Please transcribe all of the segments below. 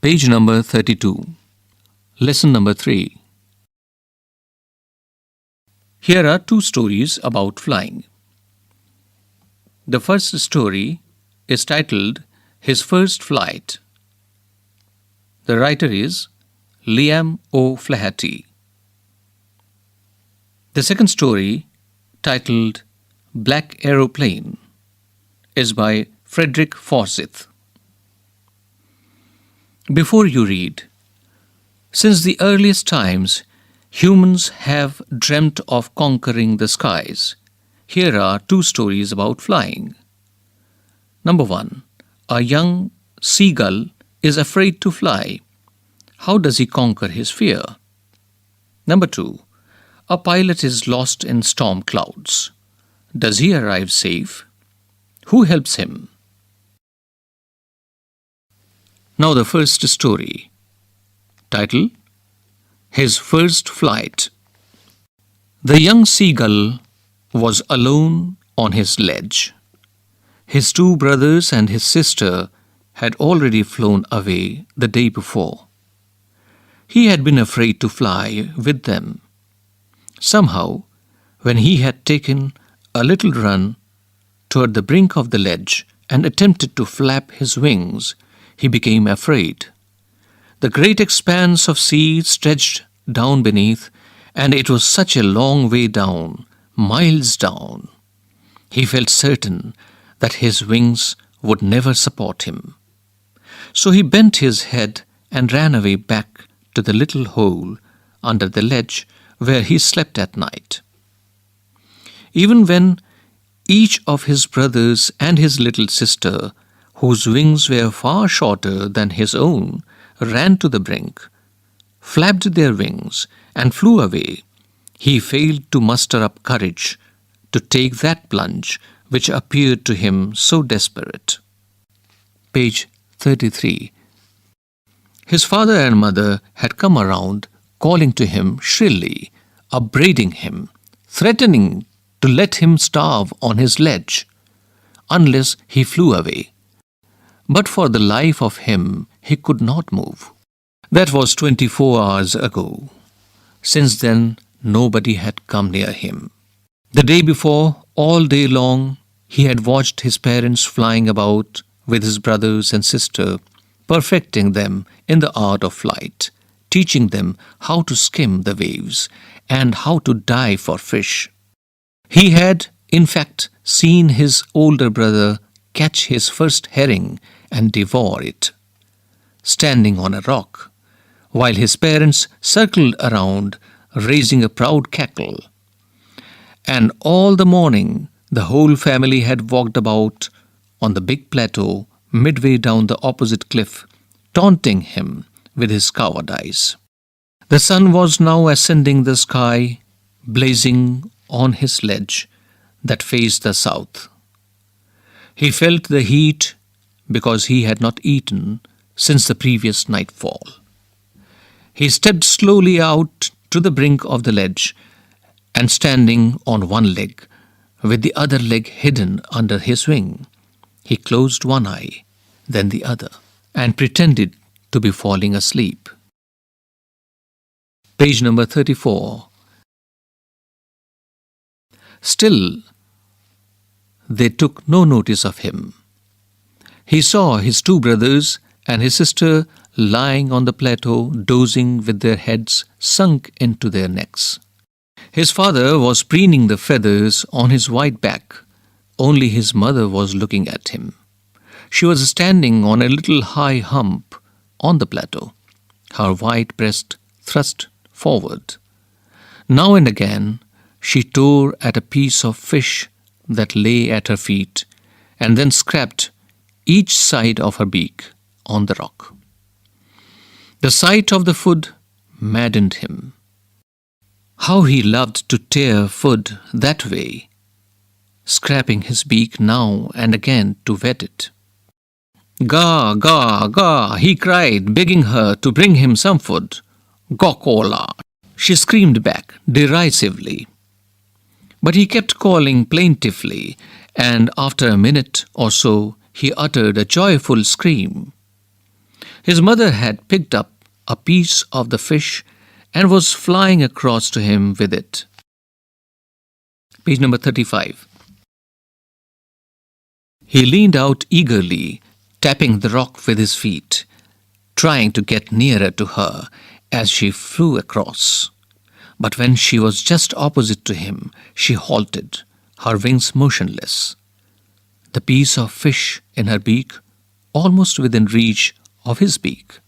Page number 32. Lesson number 3. Here are two stories about flying. The first story is titled His First Flight. The writer is Liam O'Flaherty. The second story, titled Black Aeroplane, is by Frederick Forsyth. Before you read, since the earliest times, humans have dreamt of conquering the skies. Here are two stories about flying. Number 1. A young seagull is afraid to fly. How does he conquer his fear? Number 2. A pilot is lost in storm clouds. Does he arrive safe? Who helps him? Now the first story. Title: His First Flight. The young seagull was alone on his ledge. His two brothers and his sister had already flown away the day before. He had been afraid to fly with them. Somehow, when he had taken a little run toward the brink of the ledge and attempted to flap his wings, he became afraid. The great expanse of sea stretched down beneath, and it was such a long way down, miles down. He felt certain that his wings would never support him. So he bent his head and ran away back to the little hole under the ledge where he slept at night. Even when each of his brothers and his little sister, whose wings were far shorter than his own, ran to the brink, flapped their wings, and flew away, he failed to muster up courage to take that plunge which appeared to him so desperate. Page 33. His father and mother had come around, calling to him shrilly, upbraiding him, threatening to let him starve on his ledge unless he flew away. But for the life of him, he could not move. That was 24 hours ago. Since then, nobody had come near him. The day before, all day long, he had watched his parents flying about with his brothers and sister, perfecting them in the art of flight, teaching them how to skim the waves and how to dive for fish. He had, in fact, seen his older brother catch his first herring and devour it, standing on a rock, while his parents circled around, raising a proud cackle. And all the morning, the whole family had walked about on the big plateau midway down the opposite cliff, taunting him with his cowardice. The sun was now ascending the sky, blazing on his ledge that faced the south. He felt the heat because he had not eaten since the previous nightfall. He stepped slowly out to the brink of the ledge, and standing on one leg, with the other leg hidden under his wing, he closed one eye, then the other, and pretended to be falling asleep. Page number 34. Still, they took no notice of him. He saw his two brothers and his sister lying on the plateau, dozing with their heads sunk into their necks. His father was preening the feathers on his white back. Only his mother was looking at him. She was standing on a little high hump on the plateau, her white breast thrust forward. Now and again, she tore at a piece of fish that lay at her feet, and then scraped each side of her beak on the rock. The sight of the food maddened him. How he loved to tear food that way, scraping his beak now and again to wet it. "Ga, ga, ga," he cried, begging her to bring him some food. "Gokola," she screamed back derisively. But he kept calling plaintively, and after a minute or so, he uttered a joyful scream. His mother had picked up a piece of the fish and was flying across to him with it. Page number 35. He leaned out eagerly, tapping the rock with his feet, trying to get nearer to her as she flew across. But when she was just opposite to him, she halted, her wings motionless, the piece of fish in her beak almost within reach of his beak.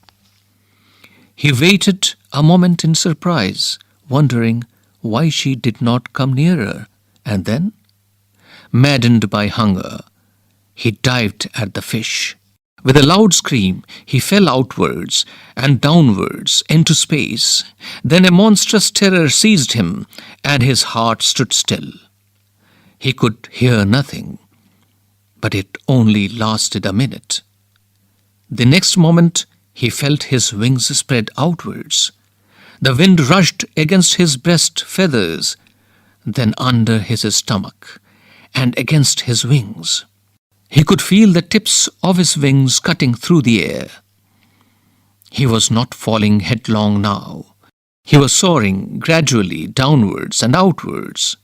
He waited a moment in surprise, wondering why she did not come nearer, and then, maddened by hunger, he dived at the fish. With a loud scream, he fell outwards and downwards into space. Then a monstrous terror seized him, and his heart stood still. He could hear nothing, but it only lasted a minute. The next moment, he felt his wings spread outwards. The wind rushed against his breast feathers, then under his stomach, and against his wings. He could feel the tips of his wings cutting through the air. He was not falling headlong now. He was soaring gradually downwards and outwards.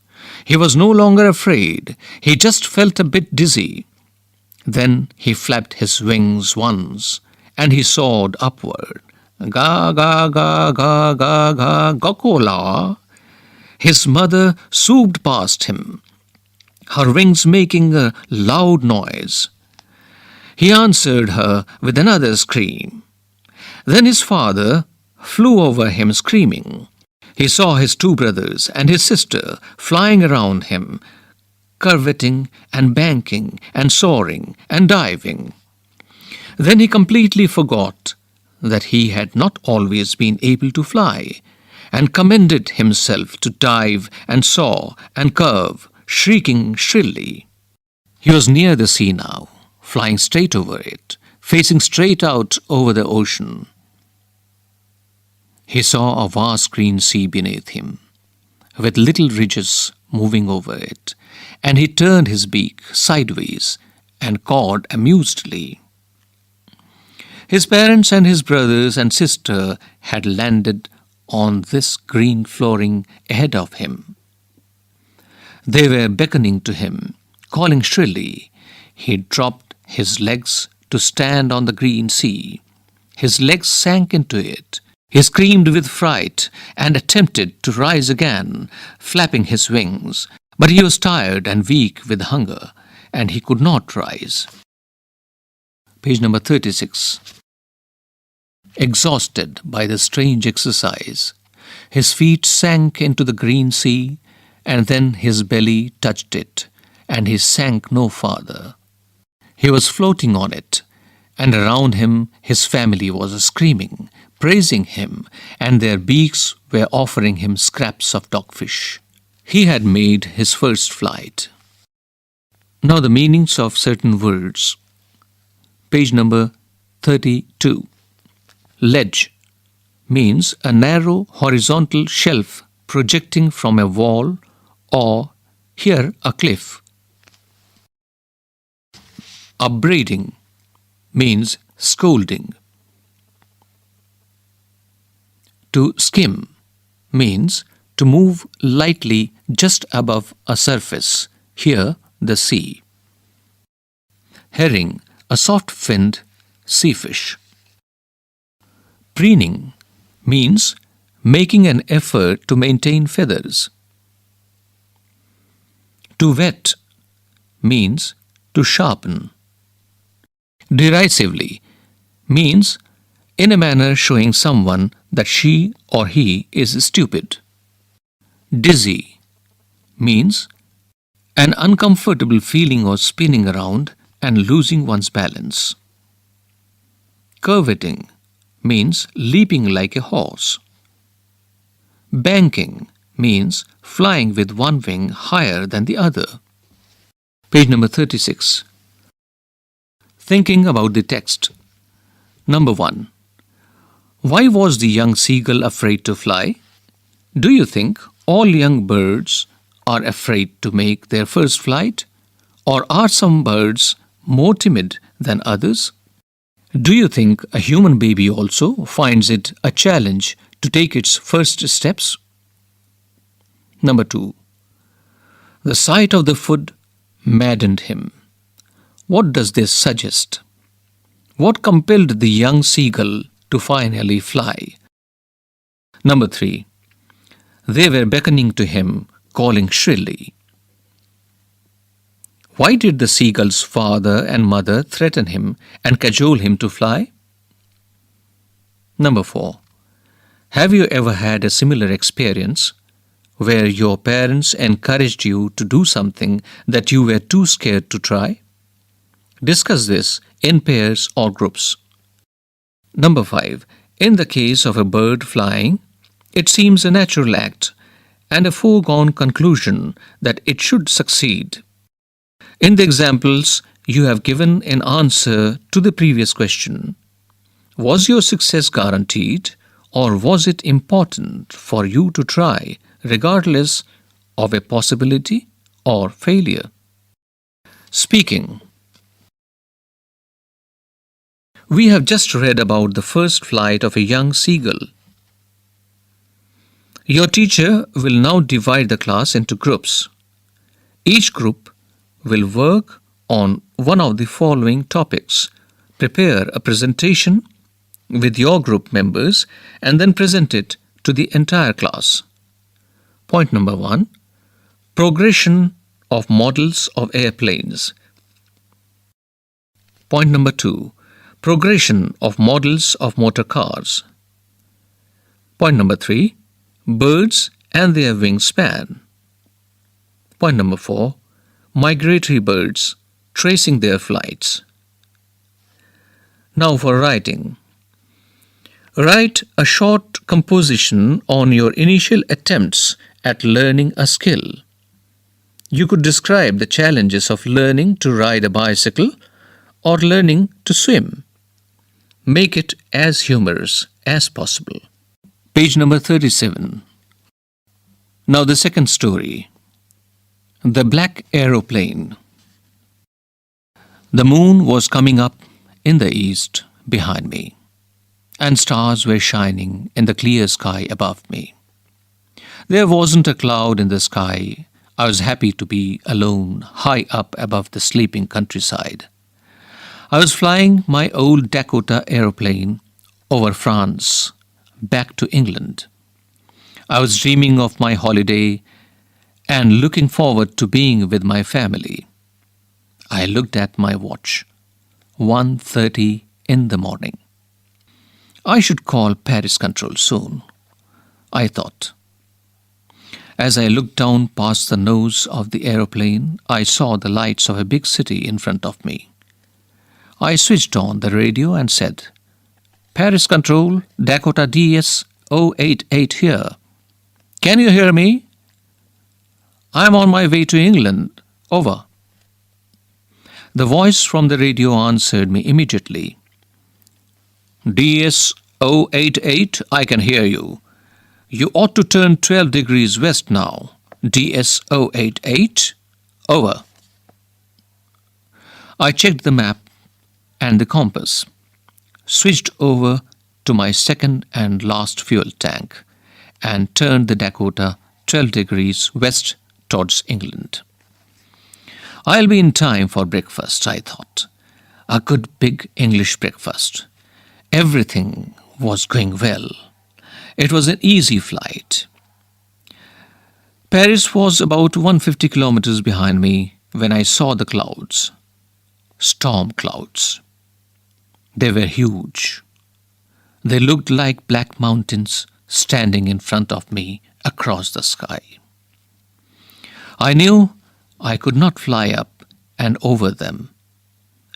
He was no longer afraid. He just felt a bit dizzy. Then he flapped his wings once, and he soared upward. Ga, ga, ga, ga, ga, ga, gokola. His mother swooped past him, her wings making a loud noise. He answered her with another scream. Then his father flew over him screaming. He saw his two brothers and his sister flying around him, curveting and banking and soaring and diving. Then he completely forgot that he had not always been able to fly, and commended himself to dive and soar and curve, shrieking shrilly. He was near the sea now, flying straight over it, facing straight out over the ocean. He saw a vast green sea beneath him, with little ridges moving over it, and he turned his beak sideways and cawed amusedly. His parents and his brothers and sister had landed on this green flooring ahead of him. They were beckoning to him, calling shrilly. He dropped his legs to stand on the green sea. His legs sank into it. He screamed with fright and attempted to rise again, flapping his wings. But he was tired and weak with hunger, and he could not rise. Page number 36. Exhausted by the strange exercise, his feet sank into the green sea, and then his belly touched it, and he sank no farther. He was floating on it, and around him his family was screaming, praising him, and their beaks were offering him scraps of dogfish. He had made his first flight. Now the meanings of certain words. Page number 32. Ledge means a narrow horizontal shelf projecting from a wall or, here, a cliff. Upbraiding means scolding. To skim means to move lightly just above a surface, here the sea. Herring, a soft-finned sea fish. Preening means making an effort to maintain feathers. To whet means to sharpen. Derisively means in a manner showing someone that she or he is stupid. Dizzy means an uncomfortable feeling of spinning around and losing one's balance. Curveting means leaping like a horse. Banking means flying with one wing higher than the other. Page number 36. Thinking about the text. Number 1. Why was the young seagull afraid to fly? Do you think all young birds are afraid to make their first flight? Or are some birds more timid than others? Do you think a human baby also finds it a challenge to take its first steps? Number 2. The sight of the food maddened him. What does this suggest? What compelled the young seagull to finally fly? Number 3. They were beckoning to him, calling shrilly. Why did the seagull's father and mother threaten him and cajole him to fly? Number 4. Have you ever had a similar experience where your parents encouraged you to do something that you were too scared to try? Discuss this in pairs or groups. Number 5. In the case of a bird flying, it seems a natural act and a foregone conclusion that it should succeed. In the examples you have given in answer to the previous question, was your success guaranteed, or was it important for you to try regardless of a possibility or failure? Speaking. We have just read about the first flight of a young seagull. Your teacher will now divide the class into groups. Each group will work on one of the following topics. Prepare a presentation with your group members and then present it to the entire class. Point number 1. Progression of models of airplanes. Point number 2. Progression of models of motor cars. Point number 3. Birds and their wingspan. Point number 4. Migratory birds tracing their flights. Now for writing. Write a short composition on your initial attempts at learning a skill. You could describe the challenges of learning to ride a bicycle or learning to swim. Make it as humorous as possible. Page number 37. Now the second story. The Black Aeroplane. The moon was coming up in the east behind me, and stars were shining in the clear sky above me. There wasn't a cloud in the sky. I was happy to be alone, high up above the sleeping countryside. I was flying my old Dakota aeroplane over France, back to England. I was dreaming of my holiday and looking forward to being with my family. I looked at my watch. 1:30 in the morning. I should call Paris Control soon, I thought. As I looked down past the nose of the aeroplane, I saw the lights of a big city in front of me. I switched on the radio and said, Paris Control, Dakota DS 088 here. Can you hear me? I'm on my way to England. Over. The voice from the radio answered me immediately. DS 088, I can hear you. You ought to turn 12 degrees west now. DS 088, over. I checked the map and the compass, switched over to my second and last fuel tank, and turned the Dakota 12 degrees west towards England. I'll be in time for breakfast, I thought. A good big English breakfast. Everything was going well. It was an easy flight. Paris was about 150 kilometers behind me when I saw the clouds. Storm clouds. They were huge. They looked like black mountains standing in front of me across the sky. I knew I could not fly up and over them,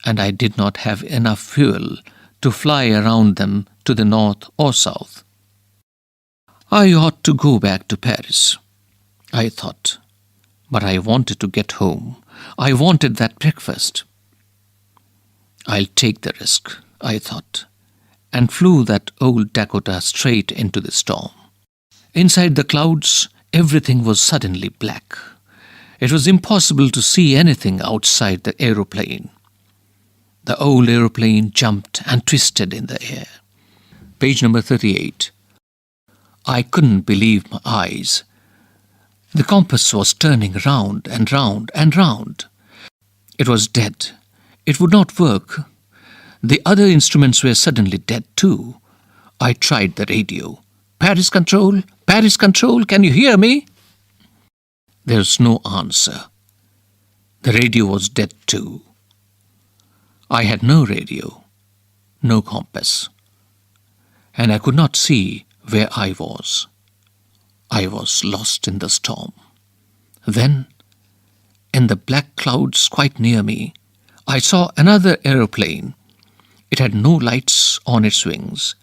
and I did not have enough fuel to fly around them to the north or south. I ought to go back to Paris, I thought, but I wanted to get home. I wanted that breakfast. I'll take the risk, I thought, and flew that old Dakota straight into the storm. Inside the clouds, everything was suddenly black. It was impossible to see anything outside the aeroplane. The old aeroplane jumped and twisted in the air. Page number 38. I couldn't believe my eyes. The compass was turning round and round and round. It was dead. It would not work. The other instruments were suddenly dead too. I tried the radio. Paris Control, can you hear me? There was no answer. The radio was dead too. I had no radio, no compass, and I could not see where I was. I was lost in the storm. Then, in the black clouds quite near me, I saw another aeroplane. It had no lights on its wings,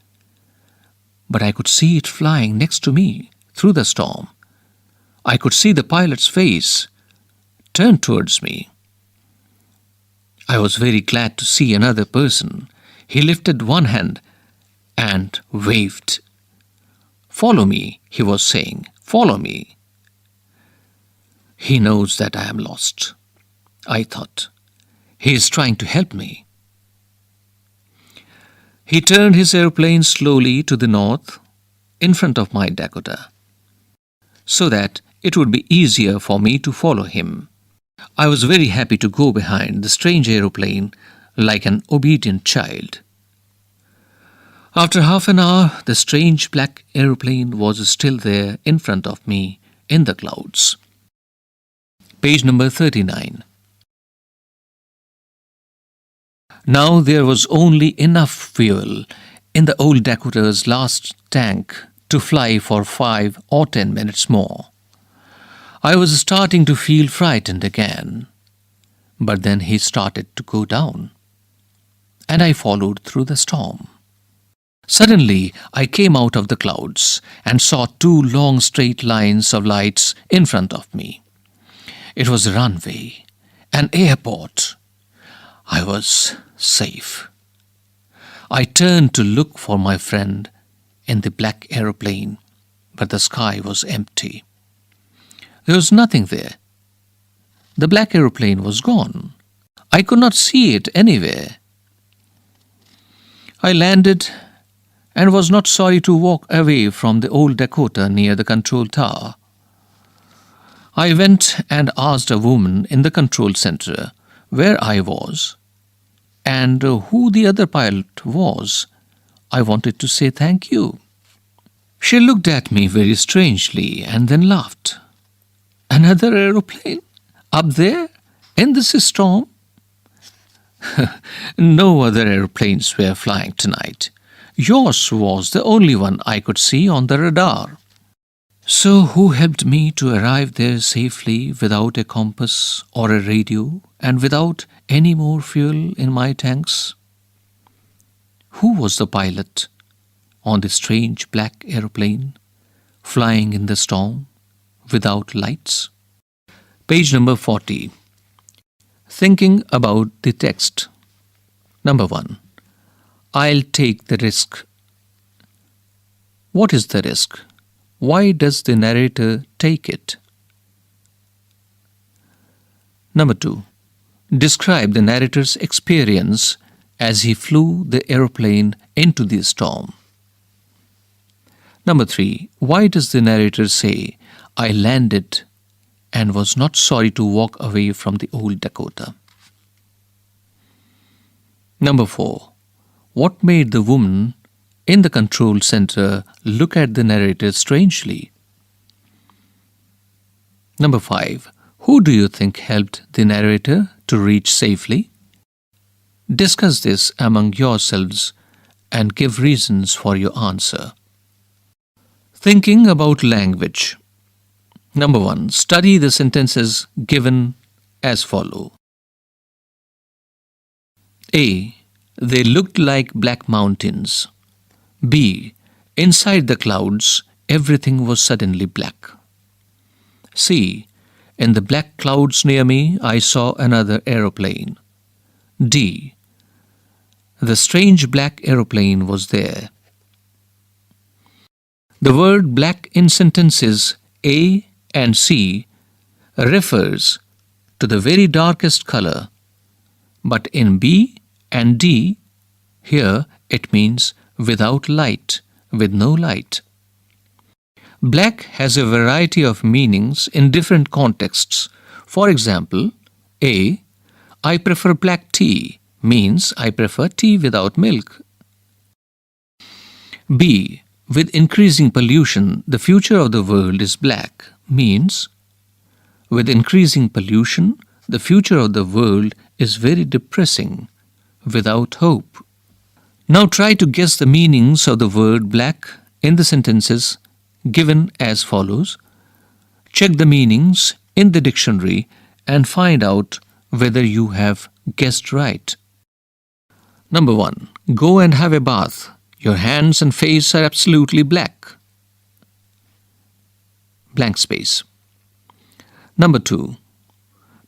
but I could see it flying next to me through the storm. I could see the pilot's face turned towards me. I was very glad to see another person. He lifted one hand and waved. "Follow me," he was saying. "Follow me." He knows that I am lost, I thought. He is trying to help me. He turned his aeroplane slowly to the north in front of my Dakota, so that it would be easier for me to follow him. I was very happy to go behind the strange aeroplane like an obedient child. After half an hour, the strange black aeroplane was still there in front of me in the clouds. Page number 39. Now there was only enough fuel in the old Dakota's last tank to fly for 5 or 10 minutes more. I was starting to feel frightened again, but then he started to go down, and I followed through the storm. Suddenly, I came out of the clouds and saw 2 long straight lines of lights in front of me. It was a runway, an airport. I was safe. I turned to look for my friend in the black aeroplane, but the sky was empty. There was nothing there. The black aeroplane was gone. I could not see it anywhere. I landed and was not sorry to walk away from the old Dakota near the control tower. I went and asked a woman in the control center where I was and who the other pilot was. I wanted to say thank you. She looked at me very strangely and then laughed. "Another aeroplane? Up there? In this storm?" No other aeroplanes were flying tonight. Yours was the only one I could see on the radar. So who helped me to arrive there safely without a compass or a radio and without any more fuel in my tanks? Who was the pilot on the strange black aeroplane flying in the storm without lights? Page number 40. Thinking about the text. Number 1. I'll take the risk. What is the risk? Why does the narrator take it? Number 2. Describe the narrator's experience as he flew the aeroplane into the storm. Number 3. Why does the narrator say, "I landed and was not sorry to walk away from the old Dakota"? Number 4. What made the woman in the control center look at the narrator strangely? Number 5. Who do you think helped the narrator to reach safely? Discuss this among yourselves and give reasons for your answer. Thinking about language. Number 1. Study the sentences given as follow. A. They looked like black mountains. B. Inside the clouds, everything was suddenly black. C. In the black clouds near me, I saw another aeroplane. D. The strange black aeroplane was there. The word black in sentences A and C refers to the very darkest color, but in B And D, here it means without light, with no light. Black has a variety of meanings in different contexts. For example, A, I prefer black tea means I prefer tea without milk. B, with increasing pollution, the future of the world is black means with increasing pollution, the future of the world is very depressing, without hope. Now try to guess the meanings of the word black in the sentences given as follows. Check the meanings in the dictionary and find out whether you have guessed right. Number 1. Go and have a bath. Your hands and face are absolutely black. Blank space. Number 2.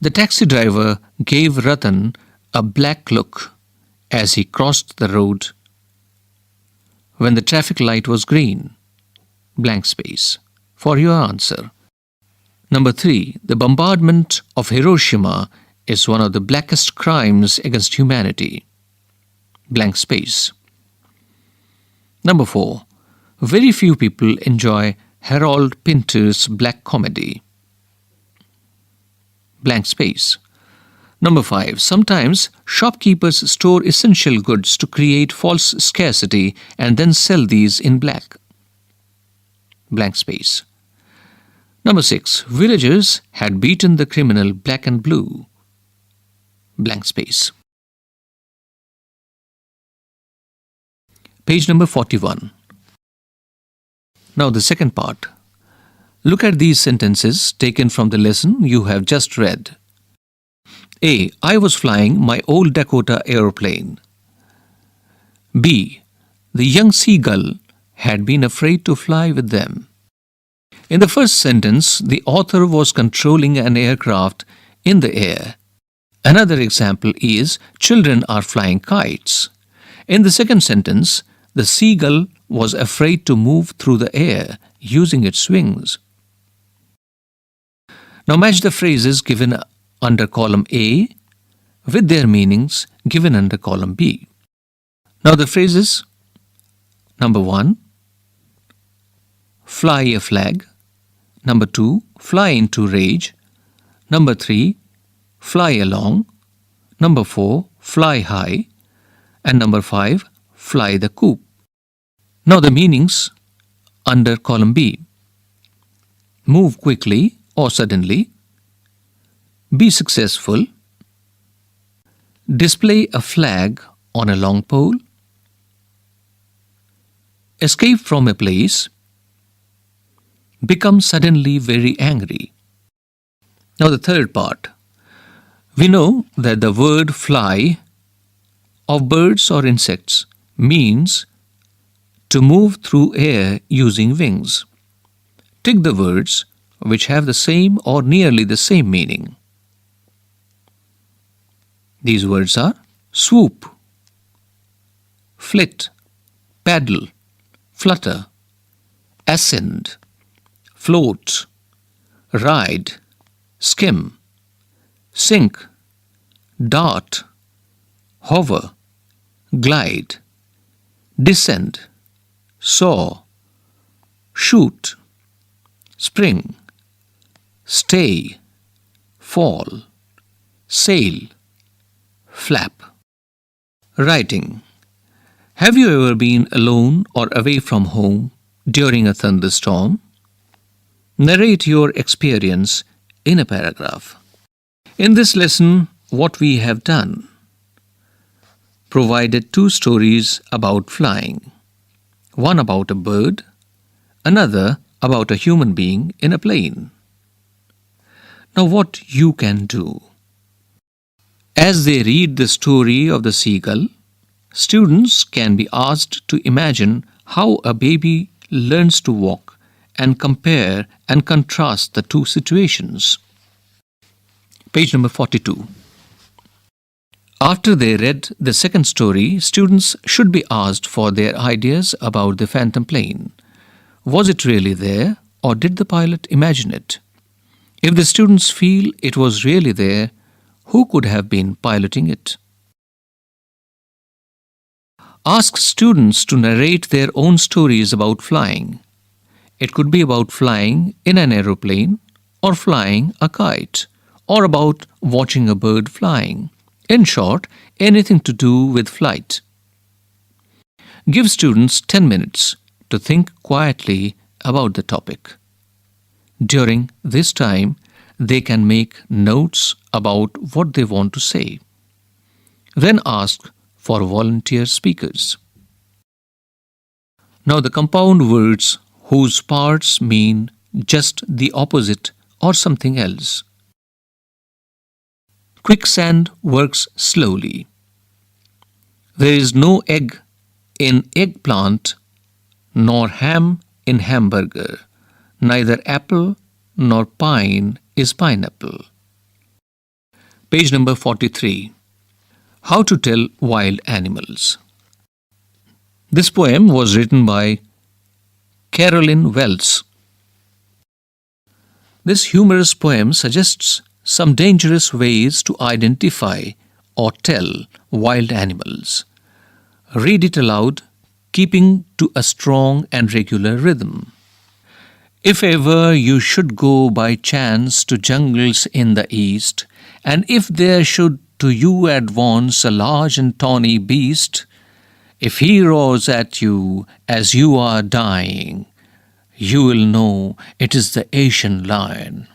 The taxi driver gave Ratan a black look as he crossed the road when the traffic light was green. Blank space for your answer. Number 3. The bombardment of Hiroshima is one of the blackest crimes against humanity. Blank space. Number 4. Very few people enjoy Harold Pinter's black comedy. Blank space. Number 5. Sometimes shopkeepers store essential goods to create false scarcity and then sell these in black. Blank space. Number 6. Villagers had beaten the criminal black and blue. Blank space. Page number 41. Now the second part. Look at these sentences taken from the lesson you have just read. A. I was flying my old Dakota aeroplane. B. The young seagull had been afraid to fly with them. In the first sentence, the author was controlling an aircraft in the air. Another example is children are flying kites. In the second sentence, the seagull was afraid to move through the air using its wings. Now match the phrases given under column A with their meanings given under column B. Now the phrases. Number 1. Fly a flag. Number 2. Fly into rage. Number 3. Fly along. Number 4. Fly high. And number 5. Fly the coop. Now the meanings under column B. Move quickly or suddenly. Be successful. Display a flag on a long pole. Escape from a place. Become suddenly very angry. Now the third part. We know that the word fly of birds or insects means to move through air using wings. Tick the words which have the same or nearly the same meaning. These words are swoop, flit, paddle, flutter, ascend, float, ride, skim, sink, dart, hover, glide, descend, soar, shoot, spring, stay, fall, sail, flap. Writing. Have you ever been alone or away from home during a thunderstorm? Narrate your experience in a paragraph. In this lesson, what we have done? Provided 2 stories about flying. One about a bird, another about a human being in a plane. Now what you can do? As they read the story of the seagull, students can be asked to imagine how a baby learns to walk and compare and contrast the 2 situations. Page number 42. After they read the second story, students should be asked for their ideas about the phantom plane. Was it really there, or did the pilot imagine it? If the students feel it was really there, who could have been piloting it? Ask students to narrate their own stories about flying. It could be about flying in an aeroplane, or flying a kite, or about watching a bird flying. In short, anything to do with flight. Give students 10 minutes to think quietly about the topic. During this time, they can make notes about what they want to say. Then ask for volunteer speakers. Now, the compound words whose parts mean just the opposite or something else. Quicksand works slowly. There is no egg in eggplant, nor ham in hamburger. Neither apple nor pine is pineapple. Page number 43. How to tell wild animals. This poem was written by Carolyn Wells. This humorous poem suggests some dangerous ways to identify or tell wild animals. Read it aloud, keeping to a strong and regular rhythm. If ever you should go by chance to jungles in the east, and if there should to you advance a large and tawny beast, if he roars at you as you are dying, you will know it is the Asian lion.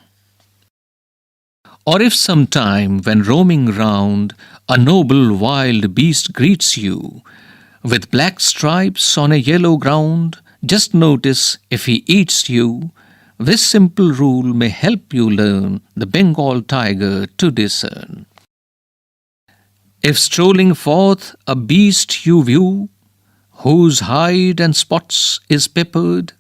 Or if sometime when roaming round, a noble wild beast greets you, with black stripes on a yellow ground, just notice if he eats you. This simple rule may help you learn the Bengal tiger to discern. If strolling forth a beast you view, whose hide and spots is peppered,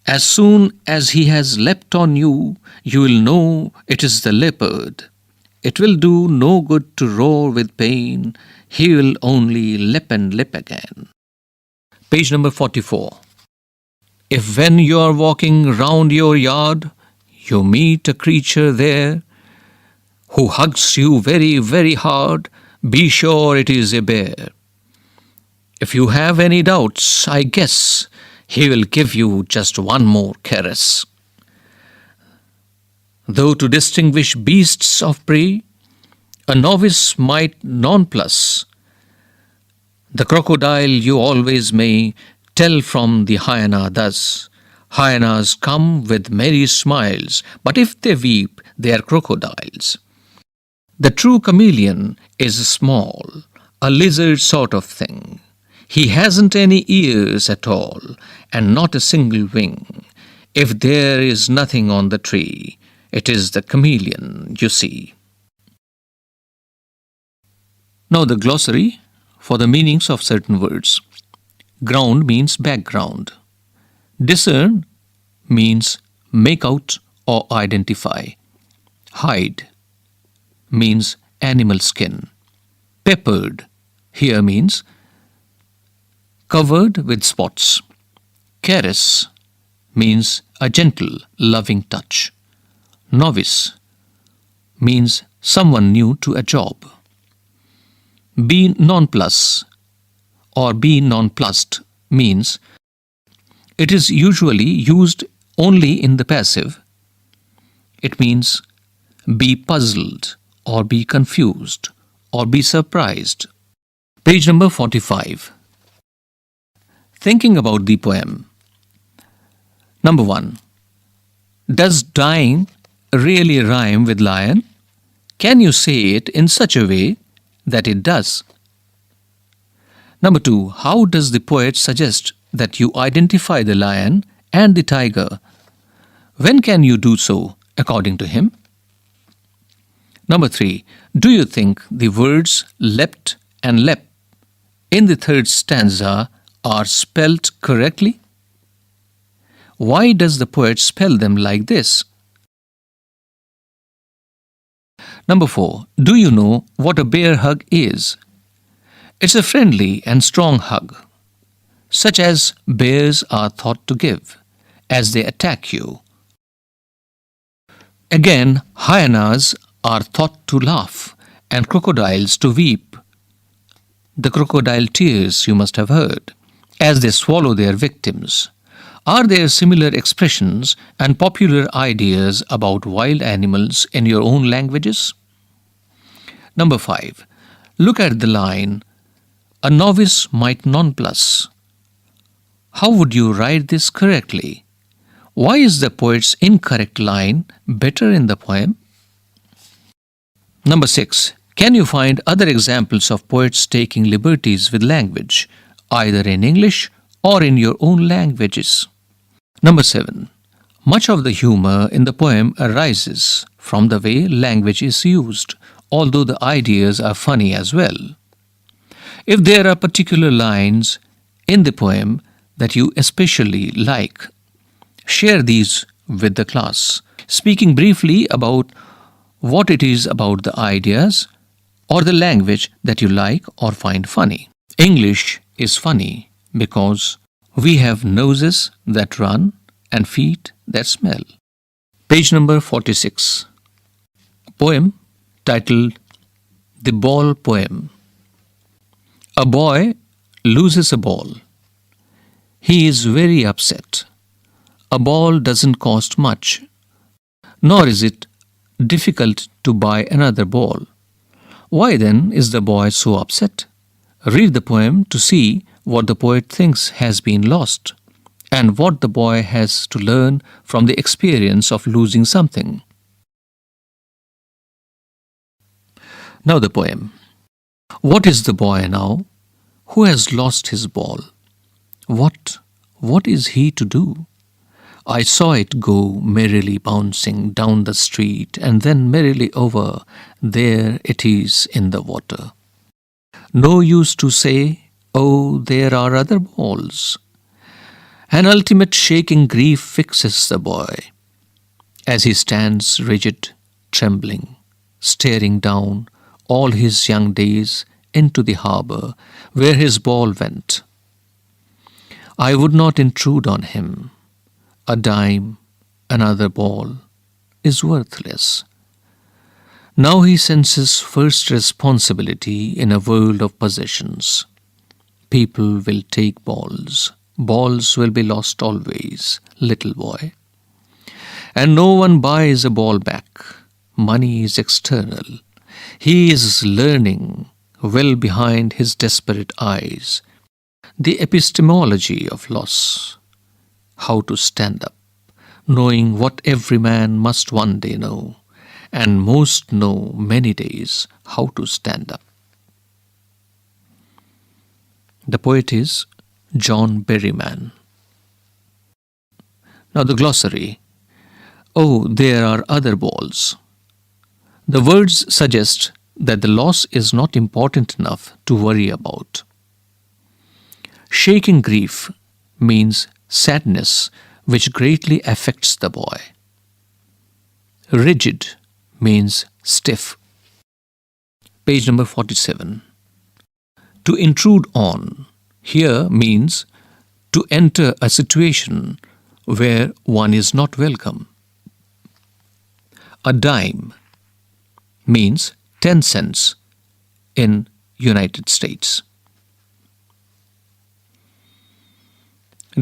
as soon as he has leapt on you, you will know it is the leopard. It will do no good to roar with pain, he will only lip and lip again. Page number 44. If when you are walking round your yard, you meet a creature there who hugs you very, very hard, be sure it is a bear. If you have any doubts, I guess he will give you just one more caress. Though to distinguish beasts of prey, a novice might nonplus, the crocodile you always may tell from the hyena thus. Hyenas come with merry smiles, but if they weep, they are crocodiles. The true chameleon is small, a lizard sort of thing. He hasn't any ears at all, and not a single wing. If there is nothing on the tree, it is the chameleon, you see. Now the glossary for the meanings of certain words. Ground means background. Discern means make out or identify. Hide means animal skin. Peppered here means covered with spots. Caress means a gentle, loving touch. Novice means someone new to a job. Be nonplus or be nonplussed means it is usually used only in the passive. It means be puzzled or be confused or be surprised. Page number 45. Thinking about the poem. Number 1. Does dying really rhyme with lion? Can you say it in such a way that it does? Number 2. How does the poet suggest that you identify the lion and the tiger? When can you do so, according to him? Number 3. Do you think the words leapt and leapt in the third stanza are spelt correctly? Why does the poet spell them like this? Number 4. Do you know what a bear hug is? It's a friendly and strong hug, such as bears are thought to give as they attack you. Again, hyenas are thought to laugh and crocodiles to weep. The crocodile tears you must have heard as they swallow their victims. Are there similar expressions and popular ideas about wild animals in your own languages? Number 5. Look at the line, a novice might nonplus. How would you write this correctly? Why is the poet's incorrect line better in the poem? Number 6. Can you find other examples of poets taking liberties with language, either in English or in your own languages? Number 7. Much of the humor in the poem arises from the way language is used, although the ideas are funny as well. If there are particular lines in the poem that you especially like, share these with the class, speaking briefly about what it is about the ideas or the language that you like or find funny. English is funny because we have noses that run and feet that smell. Page number 46. A poem titled The Ball Poem. A boy loses a ball. He is very upset. A ball doesn't cost much, nor is it difficult to buy another ball. Why then is the boy so upset? Read the poem to see what the poet thinks has been lost and what the boy has to learn from the experience of losing something. Now the poem. What is the boy now who has lost his ball? What is he to do? I saw it go merrily bouncing down the street and then merrily over. There it is in the water. No use to say, oh, there are other balls. An ultimate shaking grief fixes the boy as he stands rigid, trembling, staring down all his young days into the harbour where his ball went. I would not intrude on him. A dime, another ball, is worthless. Now he senses first responsibility in a world of possessions. People will take balls. Balls will be lost always, little boy. And no one buys a ball back. Money is external. He is learning, well behind his desperate eyes, the epistemology of loss, how to stand up, knowing what every man must one day know, and most know many days how to stand up. The poet is John Berryman. Now the glossary. Oh, there are other balls. The words suggest that the loss is not important enough to worry about. Shaking grief means sadness which greatly affects the boy. Rigid means stiff. Page number 47. To intrude on here means to enter a situation where one is not welcome. A dime means 10 cents in United States.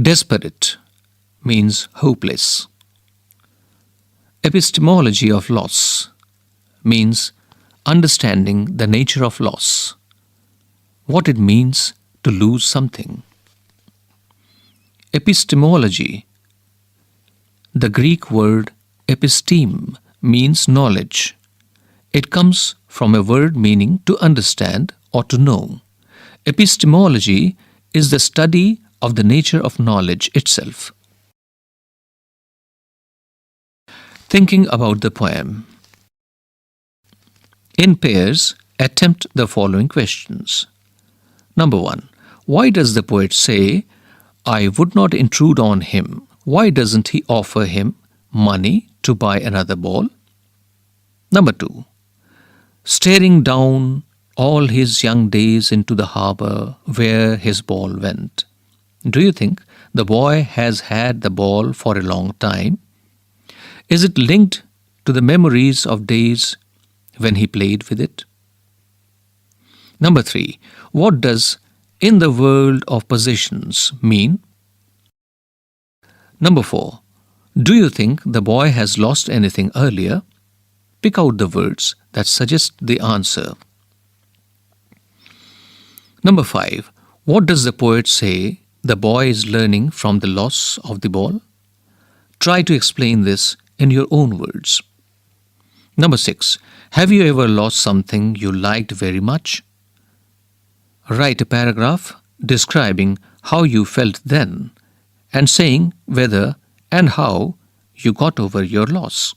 Desperate means hopeless. Epistemology of loss means understanding the nature of loss, what it means to lose something. Epistemology, the Greek word episteme, means knowledge. It comes from a word meaning to understand or to know. Epistemology is the study of the nature of knowledge itself. Thinking about the poem. In pairs, attempt the following questions. Number 1. Why does the poet say, I would not intrude on him? Why doesn't he offer him money to buy another ball? Number 2. Staring down all his young days into the harbour where his ball went. Do you think the boy has had the ball for a long time? Is it linked to the memories of days when he played with it? Number 3. What does "in the world of possessions" mean? Number 4. Do you think the boy has lost anything earlier? Pick out the words that suggest the answer. Number 5. What does the poet say the boy is learning from the loss of the ball? Try to explain this in your own words. Number 6. Have you ever lost something you liked very much? Write a paragraph describing how you felt then and saying whether and how you got over your loss.